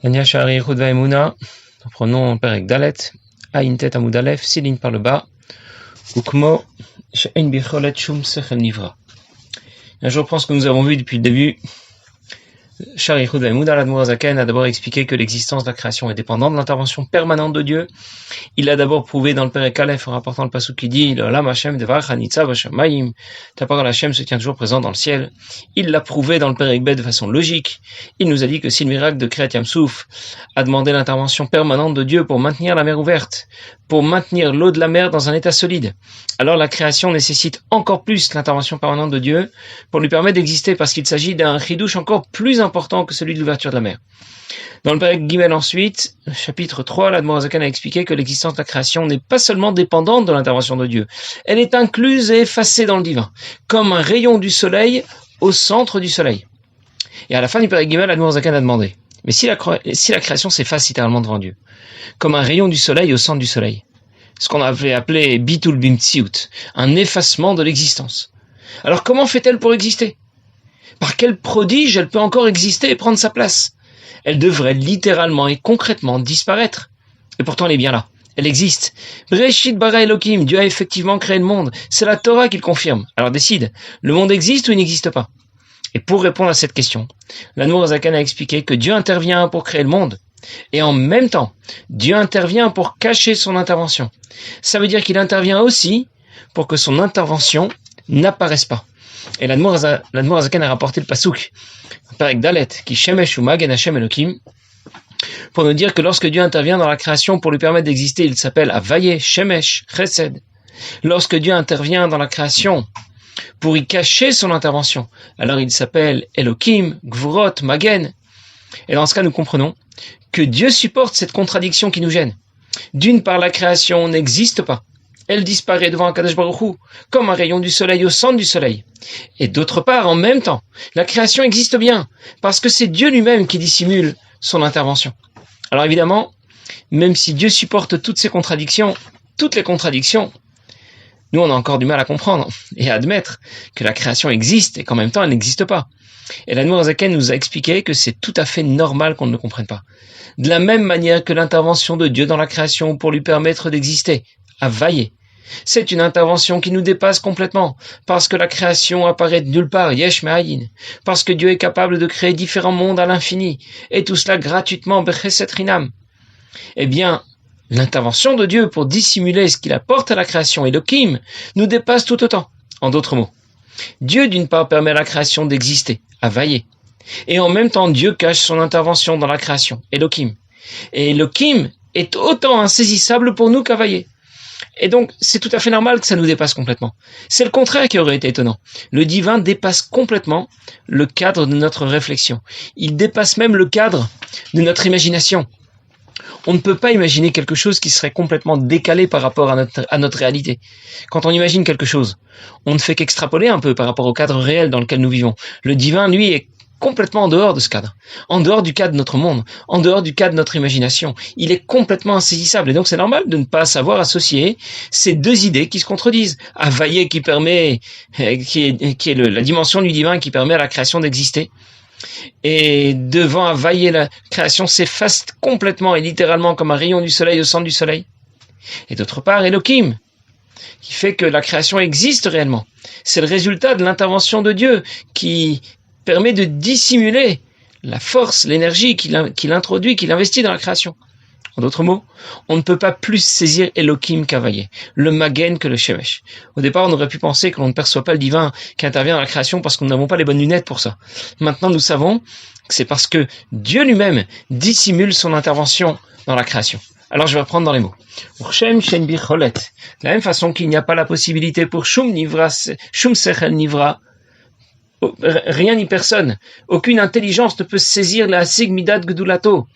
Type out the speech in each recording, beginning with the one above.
Yania Shari Chudva Emuna, nous prenons Perek Dalet, Aïn Tet Amud Aleph, 6 lignes par le bas, Ukmo, She'en Bicholet Shum Sechel Nivra. Je reprends ce que nous avons vu depuis le début. Shari Chudva Emuna, l'Admour Zaken a d'abord expliqué que l'existence de la création est dépendante de l'intervention permanente de Dieu. Il a d'abord prouvé dans le Perek Aleph en rapportant le pasuk qui dit L'Olam Hashem Devarach Hanitzav Hashemayim, ta parole Hashem se tient toujours présente dans le ciel. Il l'a prouvé dans le Perek Bet de façon logique. Il nous a dit que si le miracle de Kriyat Yam-Souf a demandé l'intervention permanente de Dieu pour maintenir la mer ouverte, pour maintenir l'eau de la mer dans un état solide, alors la création nécessite encore plus l'intervention permanente de Dieu pour lui permettre d'exister, parce qu'il s'agit d'un chidouche encore plus important que celui de l'ouverture de la mer. Dans le Perek Gimel ensuite, chapitre 3, l'Admour Zaken a expliqué que l'existence de la création n'est pas seulement dépendante de l'intervention de Dieu, elle est incluse et effacée dans le divin, comme un rayon du soleil au centre du soleil. Et à la fin du Perek Gimel, l'Admour Zaken a demandé, mais si la création s'efface littéralement devant Dieu, comme un rayon du soleil au centre du soleil, ce qu'on avait appelé bitul bimtsiut, un effacement de l'existence, alors comment fait-elle pour exister? Par quel prodige elle peut encore exister et prendre sa place? Elle devrait littéralement et concrètement disparaître. Et pourtant elle est bien là. Elle existe. Breshit bara Elohim, Dieu a effectivement créé le monde. C'est la Torah qui le confirme. Alors décide, le monde existe ou il n'existe pas? Et pour répondre à cette question, l'Admour Zaken a expliqué que Dieu intervient pour créer le monde. Et en même temps, Dieu intervient pour cacher son intervention. Ça veut dire qu'il intervient aussi pour que son intervention n'apparaisse pas. Et l'Admour Zaken a rapporté le pasuk, Perek Dalet, qui Shemesh ou Magen Hashem Elohim, pour nous dire que lorsque Dieu intervient dans la création pour lui permettre d'exister, il s'appelle Avaye, Shemesh, Chesed. Lorsque Dieu intervient dans la création pour y cacher son intervention, alors il s'appelle Elohim, Gvurot, Magen. Et dans ce cas, nous comprenons que Dieu supporte cette contradiction qui nous gêne. D'une part, la création n'existe pas. Elle disparaît devant Akadosh Baruch Hu, comme un rayon du soleil au centre du soleil. Et d'autre part, en même temps, la création existe bien, parce que c'est Dieu lui-même qui dissimule son intervention. Alors évidemment, même si Dieu supporte toutes les contradictions, nous on a encore du mal à comprendre et à admettre que la création existe et qu'en même temps elle n'existe pas. Et l'Admour Zaken nous a expliqué que c'est tout à fait normal qu'on ne le comprenne pas. De la même manière que l'intervention de Dieu dans la création pour lui permettre d'exister, à vailler, c'est une intervention qui nous dépasse complètement, parce que la création apparaît de nulle part, yesh me'ayin, parce que Dieu est capable de créer différents mondes à l'infini, et tout cela gratuitement, bechesed rinam. Eh bien, l'intervention de Dieu pour dissimuler ce qu'il apporte à la création, Elohim, nous dépasse tout autant. En d'autres mots, Dieu d'une part permet à la création d'exister, à vailler, et en même temps Dieu cache son intervention dans la création, Elohim. Et Elohim est autant insaisissable pour nous qu'à vailler. Et donc, c'est tout à fait normal que ça nous dépasse complètement. C'est le contraire qui aurait été étonnant. Le divin dépasse complètement le cadre de notre réflexion. Il dépasse même le cadre de notre imagination. On ne peut pas imaginer quelque chose qui serait complètement décalé par rapport à notre réalité. Quand on imagine quelque chose, on ne fait qu'extrapoler un peu par rapport au cadre réel dans lequel nous vivons. Le divin, lui, est complètement en dehors de ce cadre, en dehors du cadre de notre monde, en dehors du cadre de notre imagination. Il est complètement insaisissable, et donc c'est normal de ne pas savoir associer ces deux idées qui se contredisent. Avaye qui permet, qui est la dimension du divin qui permet à la création d'exister, et devant Avaye, la création s'efface complètement et littéralement comme un rayon du soleil au centre du soleil. Et d'autre part, Elohim, qui fait que la création existe réellement. C'est le résultat de l'intervention de Dieu qui permet de dissimuler la force, l'énergie qu'il introduit, qu'il investit dans la création. En d'autres mots, on ne peut pas plus saisir Elohim qu'Avaye, le Magen que le Shemesh. Au départ, on aurait pu penser que l'on ne perçoit pas le divin qui intervient dans la création parce que nous n'avons pas les bonnes lunettes pour ça. Maintenant, nous savons que c'est parce que Dieu lui-même dissimule son intervention dans la création. Alors, je vais reprendre dans les mots. De la même façon qu'il n'y a pas la possibilité pour Shum Sechel Nivra, rien ni personne, aucune intelligence ne peut saisir la Sig Midat Gdulato,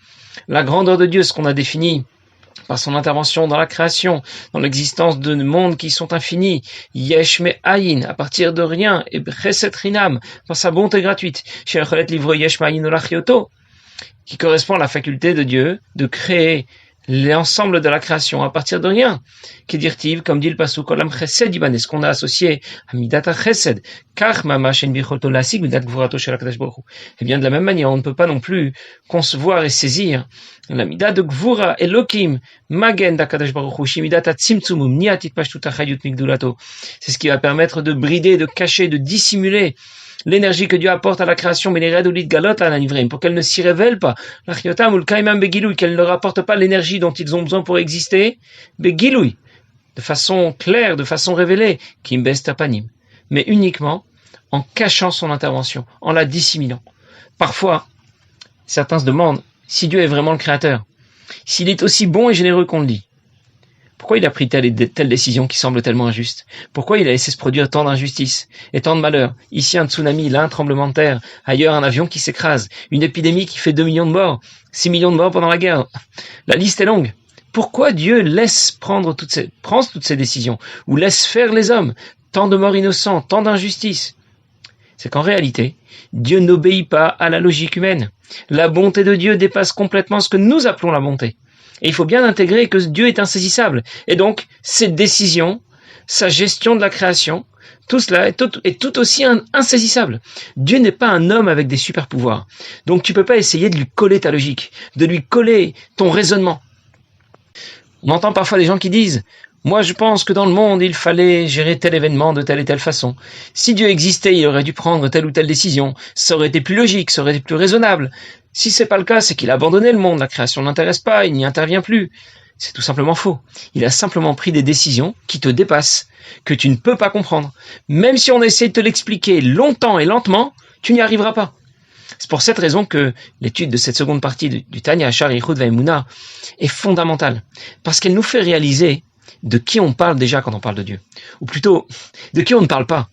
la grandeur de Dieu, ce qu'on a défini par son intervention dans la création, dans l'existence de mondes qui sont infinis, Yesh Me'ayin, à partir de rien, et Chesed Rinam, par sa bonté gratuite, She'echolet livre Yesh Me'ayin Olachioto, qui correspond à la faculté de Dieu de créer l'ensemble de la création à partir de rien. Kedirtiv, comme dit le pasuk, Olam Chesed Ibanes, ce qu'on a associé à Midata Chesed, Kach Mamash En Bichoto Lasik Midat Gvurato Shel HaKadosh Baruch Hu. Eh bien, de la même manière, on ne peut pas non plus concevoir et saisir la Midat de Gvura Elokim Magen d'HaKadosh Baruch Hu, Shimidata Tzimtzumum Niatit Pashtuta Chayut Migdulato. C'est ce qui va permettre de brider, de cacher, de dissimuler l'énergie que Dieu apporte à la création, mais les redolit galot à l'anivrim, pour qu'elle ne s'y révèle pas, l'achiotam ou le kaimam begiloui, qu'elle ne leur apporte pas l'énergie dont ils ont besoin pour exister, begiloui, de façon claire, de façon révélée, kimbestapanim, mais uniquement en cachant son intervention, en la dissimulant. Parfois, certains se demandent si Dieu est vraiment le créateur, s'il est aussi bon et généreux qu'on le dit. Pourquoi il a pris telle décision qui semble tellement injuste? Pourquoi il a laissé se produire tant d'injustices et tant de malheurs? Ici un tsunami, là un tremblement de terre, ailleurs un avion qui s'écrase, une épidémie qui fait 2 millions de morts, 6 millions de morts pendant la guerre. La liste est longue. Pourquoi Dieu laisse prendre toutes ces décisions, ou laisse faire les hommes, tant de morts innocents, tant d'injustices? C'est qu'en réalité, Dieu n'obéit pas à la logique humaine. La bonté de Dieu dépasse complètement ce que nous appelons la bonté. Et il faut bien intégrer que Dieu est insaisissable. Et donc, ses décisions, sa gestion de la création, tout cela est tout aussi insaisissable. Dieu n'est pas un homme avec des super pouvoirs. Donc tu peux pas essayer de lui coller ta logique, de lui coller ton raisonnement. On entend parfois des gens qui disent « Moi, je pense que dans le monde, il fallait gérer tel événement de telle et telle façon. Si Dieu existait, il aurait dû prendre telle ou telle décision. Ça aurait été plus logique, ça aurait été plus raisonnable. Si c'est pas le cas, c'est qu'il a abandonné le monde, la création ne l'intéresse pas, il n'y intervient plus. » C'est tout simplement faux. Il a simplement pris des décisions qui te dépassent, que tu ne peux pas comprendre. Même si on essaie de te l'expliquer longtemps et lentement, tu n'y arriveras pas. C'est pour cette raison que l'étude de cette seconde partie du Tanya Ashar Yichud Ve'emunah est fondamentale. Parce qu'elle nous fait réaliser de qui on parle déjà quand on parle de Dieu. Ou plutôt, de qui on ne parle pas.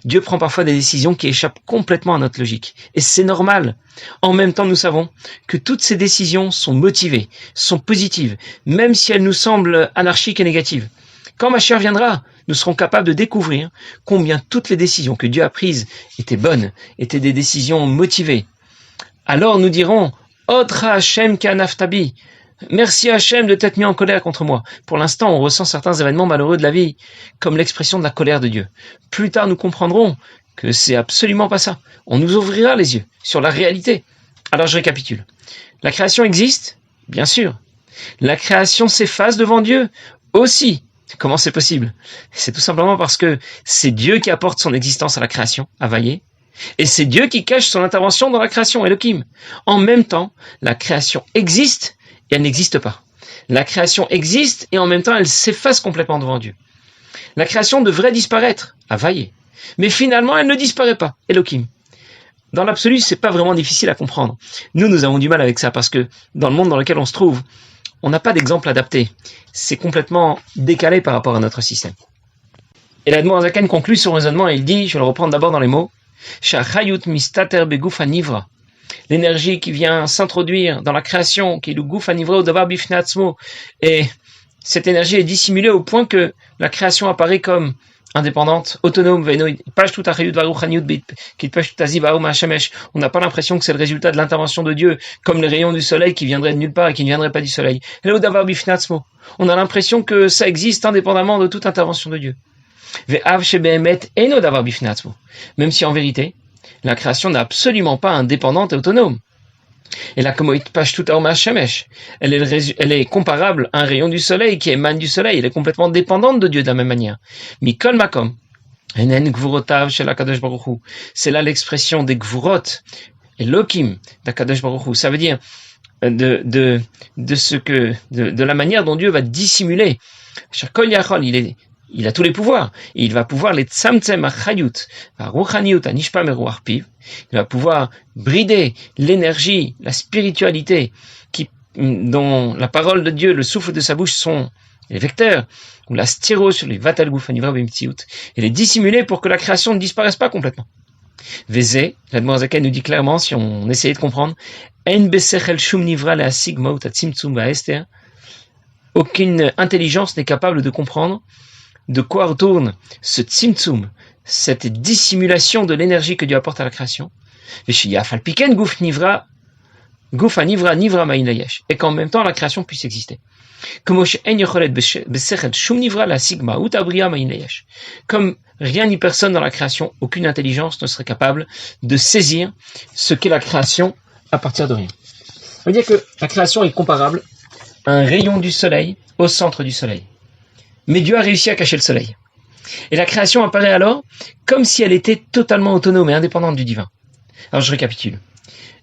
Dieu prend parfois des décisions qui échappent complètement à notre logique. Et c'est normal. En même temps, nous savons que toutes ces décisions sont motivées, sont positives, même si elles nous semblent anarchiques et négatives. Quand Mashiach viendra, nous serons capables de découvrir combien toutes les décisions que Dieu a prises étaient bonnes, étaient des décisions motivées. Alors nous dirons, Otra Hashem Kanaftabi. Merci Hachem de t'être mis en colère contre moi. Pour l'instant, on ressent certains événements malheureux de la vie comme l'expression de la colère de Dieu. Plus tard, nous comprendrons que c'est absolument pas ça. On nous ouvrira les yeux sur la réalité. Alors je récapitule. La création existe? Bien sûr. La création s'efface devant Dieu? Aussi. Comment c'est possible? C'est tout simplement parce que c'est Dieu qui apporte son existence à la création, Havayé, et c'est Dieu qui cache son intervention dans la création, Elohim. En même temps, la création existe et elle n'existe pas. La création existe et en même temps elle s'efface complètement devant Dieu. La création devrait disparaître, Havayé, mais finalement elle ne disparaît pas, Elohim. Dans l'absolu, c'est pas vraiment difficile à comprendre. Nous avons du mal avec ça parce que dans le monde dans lequel on se trouve, on n'a pas d'exemple adapté. C'est complètement décalé par rapport à notre système. Et l'Admor Zaken conclut son raisonnement et il dit, je vais le reprendre d'abord dans les mots, Shachayut mistater beguf anivra. L'énergie qui vient s'introduire dans la création, qui est le guf anivra ou davar bifnatzmo, et cette énergie est dissimulée au point que la création apparaît comme indépendante, autonome, on n'a pas l'impression que c'est le résultat de l'intervention de Dieu, comme les rayons du soleil qui viendraient de nulle part et qui ne viendraient pas du soleil. On a l'impression que ça existe indépendamment de toute intervention de Dieu. Même si en vérité, la création n'est absolument pas indépendante et autonome. Et la elle est comparable à un rayon du soleil qui émane du soleil. Elle est complètement dépendante de Dieu de la même manière. Mikol makom. C'est là l'expression des gvurot et lokim d'Akadosh Baruch Hu. Ça veut dire de la manière dont Dieu va dissimuler. Il a tous les pouvoirs. Et il va pouvoir les tsamtsem achayut, ruchaniut anishpa meruach piv. Il va pouvoir brider l'énergie, la spiritualité dont la parole de Dieu, le souffle de sa bouche sont les vecteurs, ou la styro sur les vatal gufanivra bimtsiout, et les dissimuler pour que la création ne disparaisse pas complètement. Vézé, l'Admor Zaken nous dit clairement, si on essayait de comprendre, en besechel shum nivra le asigmaut atzimtzum vaester, aucune intelligence n'est capable de comprendre de quoi retourne ce tzimtzum, cette dissimulation de l'énergie que Dieu apporte à la création. Gufa nivra nivra ma'in layesh. Et qu'en même temps, la création puisse exister. Comme rien ni personne dans la création, aucune intelligence ne serait capable de saisir ce qu'est la création à partir de rien. On veut dire que la création est comparable à un rayon du soleil au centre du soleil. Mais Dieu a réussi à cacher le soleil. Et la création apparaît alors comme si elle était totalement autonome et indépendante du divin. Alors je récapitule.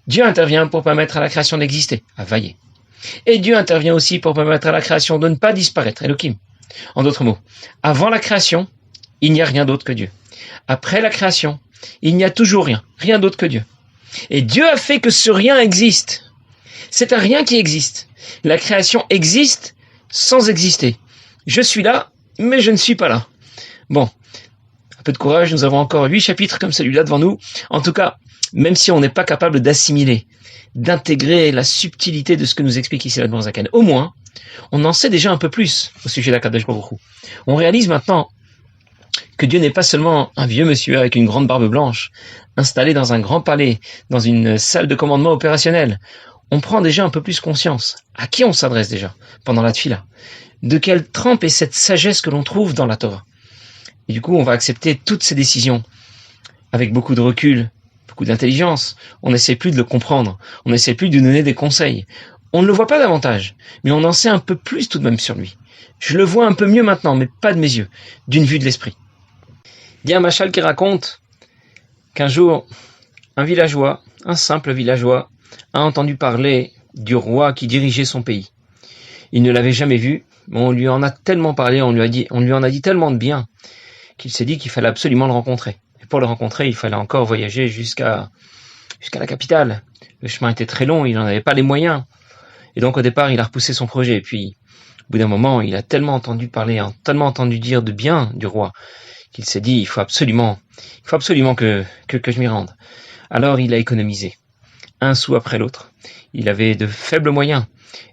Dieu intervient pour permettre à la création d'exister, à vailler. Et Dieu intervient aussi pour permettre à la création de ne pas disparaître, Elohim. En d'autres mots, avant la création, il n'y a rien d'autre que Dieu. Après la création, il n'y a toujours rien, rien d'autre que Dieu. Et Dieu a fait que ce rien existe. C'est un rien qui existe. La création existe sans exister. Je suis là, mais je ne suis pas là. Bon, un peu de courage, nous avons encore 8 chapitres comme celui-là devant nous. En tout cas, même si on n'est pas capable d'assimiler, d'intégrer la subtilité de ce que nous explique ici l'Admor Zaken, au moins, on en sait déjà un peu plus au sujet d'Akadosh Baruch Hu. On réalise maintenant que Dieu n'est pas seulement un vieux monsieur avec une grande barbe blanche, installé dans un grand palais, dans une salle de commandement opérationnel. On prend déjà un peu plus conscience. À qui on s'adresse déjà pendant la tfila? De quelle trempe est cette sagesse que l'on trouve dans la Torah? Et du coup, on va accepter toutes ces décisions avec beaucoup de recul, beaucoup d'intelligence. On n'essaie plus de le comprendre. On n'essaie plus de lui donner des conseils. On ne le voit pas davantage, mais on en sait un peu plus tout de même sur lui. Je le vois un peu mieux maintenant, mais pas de mes yeux, d'une vue de l'esprit. Il y a un machal qui raconte qu'un jour, un villageois, un simple villageois, a entendu parler du roi qui dirigeait son pays. Il ne l'avait jamais vu, mais on lui en a tellement parlé, on lui en a dit tellement de bien, qu'il s'est dit qu'il fallait absolument le rencontrer. Et pour le rencontrer, il fallait encore voyager jusqu'à la capitale. Le chemin était très long, il n'en avait pas les moyens. Et donc au départ, il a repoussé son projet. Et puis, au bout d'un moment, il a tellement entendu parler, tellement entendu dire de bien du roi, qu'il s'est dit, il faut absolument que je m'y rende. Alors il a économisé, un sou après l'autre. Il avait de faibles moyens,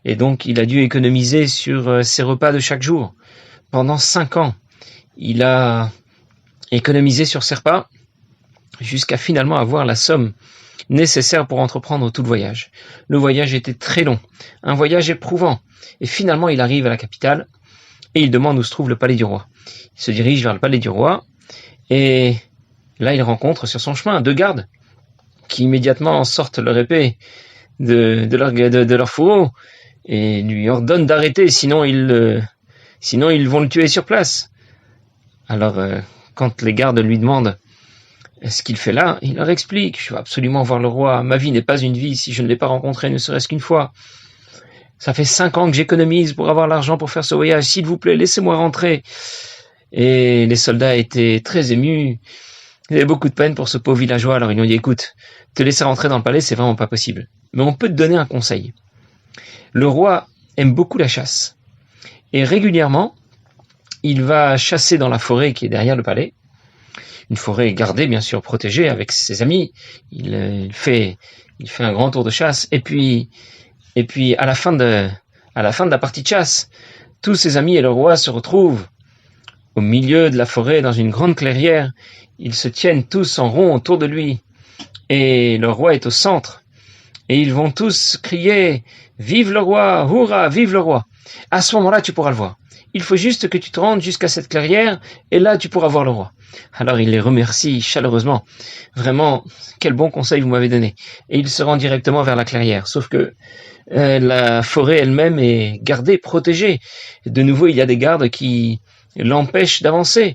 et donc il a dû économiser sur ses repas de chaque jour. Pendant 5 ans, il a économisé sur ses repas, jusqu'à finalement avoir la somme nécessaire pour entreprendre tout le voyage. Le voyage était très long, un voyage éprouvant, et finalement il arrive à la capitale, et il demande où se trouve le palais du roi. Il se dirige vers le palais du roi, et là il rencontre sur son chemin 2 gardes, qui immédiatement sortent leur épée de leur fourreau, et lui ordonnent d'arrêter, sinon ils vont le tuer sur place. Alors, quand les gardes lui demandent ce qu'il fait là, il leur explique, je veux absolument voir le roi, ma vie n'est pas une vie si je ne l'ai pas rencontré ne serait-ce qu'une fois. Ça fait 5 ans que j'économise pour avoir l'argent pour faire ce voyage, s'il vous plaît, laissez-moi rentrer. Et les soldats étaient très émus, ils avaient beaucoup de peine pour ce pauvre villageois, alors ils lui ont dit, écoute, te laisser rentrer dans le palais, c'est vraiment pas possible. Mais on peut te donner un conseil. Le roi aime beaucoup la chasse. Et régulièrement, il va chasser dans la forêt qui est derrière le palais. Une forêt gardée, bien sûr, protégée avec ses amis. Il fait un grand tour de chasse. Et puis, à la fin de la partie de chasse, tous ses amis et le roi se retrouvent au milieu de la forêt, dans une grande clairière. Ils se tiennent tous en rond autour de lui. Et le roi est au centre. Et ils vont tous crier « Vive le roi! Hourra! Vive le roi !» À ce moment-là, tu pourras le voir. Il faut juste que tu te rendes jusqu'à cette clairière, et là, tu pourras voir le roi. Alors, il les remercie chaleureusement. Vraiment, quel bon conseil vous m'avez donné. Et il se rend directement vers la clairière. Sauf que la forêt elle-même est gardée, protégée. De nouveau, il y a des gardes qui l'empêchent d'avancer.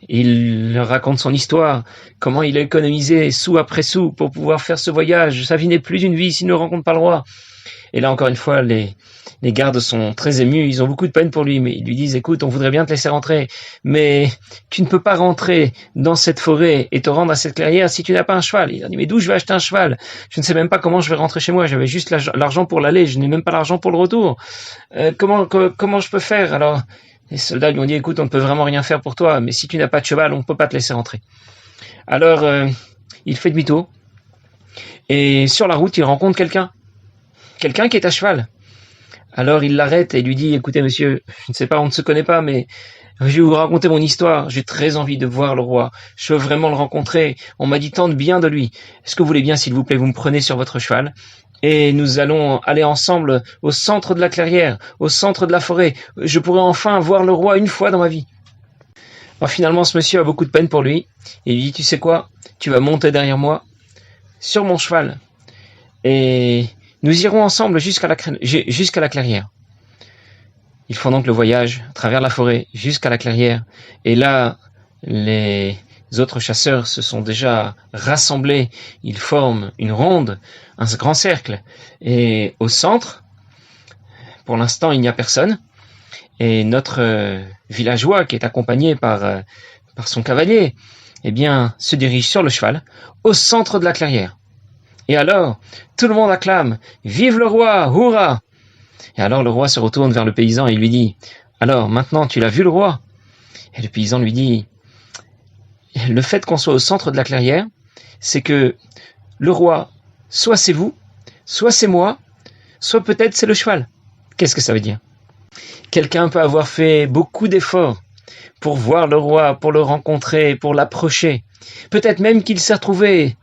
Il leur raconte son histoire, comment il a économisé sou après sou pour pouvoir faire ce voyage. Sa vie n'est plus une vie s'il ne rencontre pas le roi. Et là, encore une fois, les gardes sont très émus, ils ont beaucoup de peine pour lui, mais ils lui disent, écoute, on voudrait bien te laisser rentrer, mais tu ne peux pas rentrer dans cette forêt et te rendre à cette clairière si tu n'as pas un cheval. Il a dit, mais d'où je vais acheter un cheval? Je ne sais même pas comment je vais rentrer chez moi, j'avais juste l'argent pour l'aller, je n'ai même pas l'argent pour le retour. Comment je peux faire? Alors, les soldats lui ont dit, écoute, on ne peut vraiment rien faire pour toi, mais si tu n'as pas de cheval, on ne peut pas te laisser rentrer. Alors, il fait demi-tour, et sur la route, il rencontre quelqu'un qui est à cheval. Alors il l'arrête et lui dit, écoutez monsieur, je ne sais pas, on ne se connaît pas, mais je vais vous raconter mon histoire, j'ai très envie de voir le roi, je veux vraiment le rencontrer, on m'a dit tant de bien de lui, est-ce que vous voulez bien, s'il vous plaît, vous me prenez sur votre cheval? et nous allons aller ensemble au centre de la clairière, au centre de la forêt. Je pourrai enfin voir le roi une fois dans ma vie. Alors finalement, ce monsieur a beaucoup de peine pour lui. Et il lui dit, tu sais quoi? Tu vas monter derrière moi, sur mon cheval. Et nous irons ensemble jusqu'à la clairière. Ils font donc le voyage à travers la forêt jusqu'à la clairière. Et là, les autres chasseurs se sont déjà rassemblés. Ils forment une ronde, un grand cercle. Et au centre, pour l'instant, il n'y a personne. Et notre villageois, qui est accompagné par son cavalier, eh bien, se dirige sur le cheval, au centre de la clairière. Et alors, tout le monde acclame « Vive le roi, hurrah !» Et alors le roi se retourne vers le paysan et lui dit « Alors, maintenant, tu l'as vu le roi ?» Et le paysan lui dit « Le fait qu'on soit au centre de la clairière, c'est que le roi, soit c'est vous, soit c'est moi, soit peut-être c'est le cheval. » Qu'est-ce que ça veut dire? Quelqu'un peut avoir fait beaucoup d'efforts pour voir le roi, pour le rencontrer, pour l'approcher. Peut-être même qu'il s'est retrouvé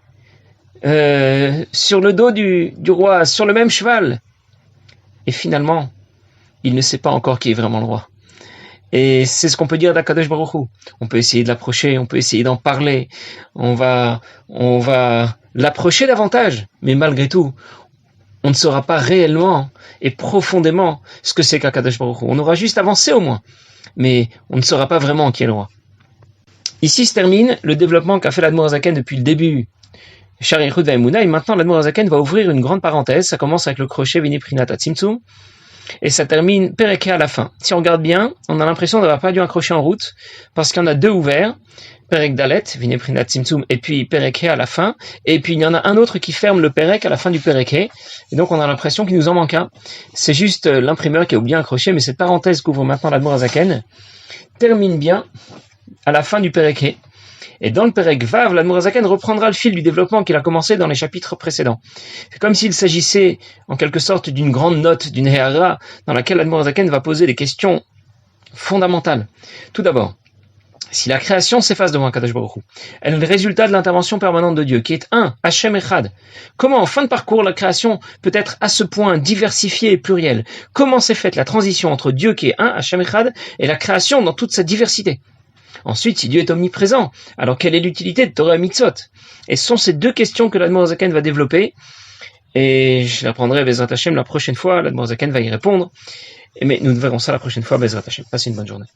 sur le dos du roi, sur le même cheval. Et finalement, il ne sait pas encore qui est vraiment le roi. Et c'est ce qu'on peut dire d'Akadosh Baruch Hu. On peut essayer de l'approcher, on peut essayer d'en parler, on va l'approcher davantage, mais malgré tout, on ne saura pas réellement et profondément ce que c'est qu'Akadosh Baruch Hu. On aura juste avancé au moins, mais on ne saura pas vraiment qui est le roi. Ici se termine le développement qu'a fait l'Admor HaZaken depuis le début. Shar Yichud V'Emunah, et maintenant l'Admor HaZaken va ouvrir une grande parenthèse. Ça commence avec le crochet Vini Prinat Tzimtzum, et ça termine Pereke à la fin. Si on regarde bien, on a l'impression d'avoir pas dû un crochet en route, parce qu'il y en a deux ouverts, Perek Dalet, Vini Prinat Tzimtzum, et puis Pereke à la fin, et puis il y en a un autre qui ferme le Perek à la fin du Pereke, et donc on a l'impression qu'il nous en manque un. C'est juste l'imprimeur qui a oublié un crochet, mais cette parenthèse qu'ouvre maintenant l'Admor HaZaken termine bien à la fin du Pereke. Et dans le Perek Vav, l'Admor HaZaken reprendra le fil du développement qu'il a commencé dans les chapitres précédents. C'est comme s'il s'agissait, en quelque sorte, d'une grande note, d'une Héara, dans laquelle l'Admor HaZaken va poser des questions fondamentales. Tout d'abord, si la création s'efface devant Kadosh Baruch Hu, elle est le résultat de l'intervention permanente de Dieu, qui est un, Hashem Echad. Comment, en fin de parcours, la création peut être à ce point diversifiée et plurielle? Comment s'est faite la transition entre Dieu qui est un, Hashem Echad, et la création dans toute sa diversité? Ensuite, si Dieu est omniprésent, alors quelle est l'utilité de Torah et Mitzvot? Et ce sont ces deux questions que l'Admor HaZaken va développer, et je la prendrai Bezrat Hashem la prochaine fois. L'Admor HaZaken va y répondre, mais nous verrons ça la prochaine fois, Bezrat Hashem. Passez une bonne journée.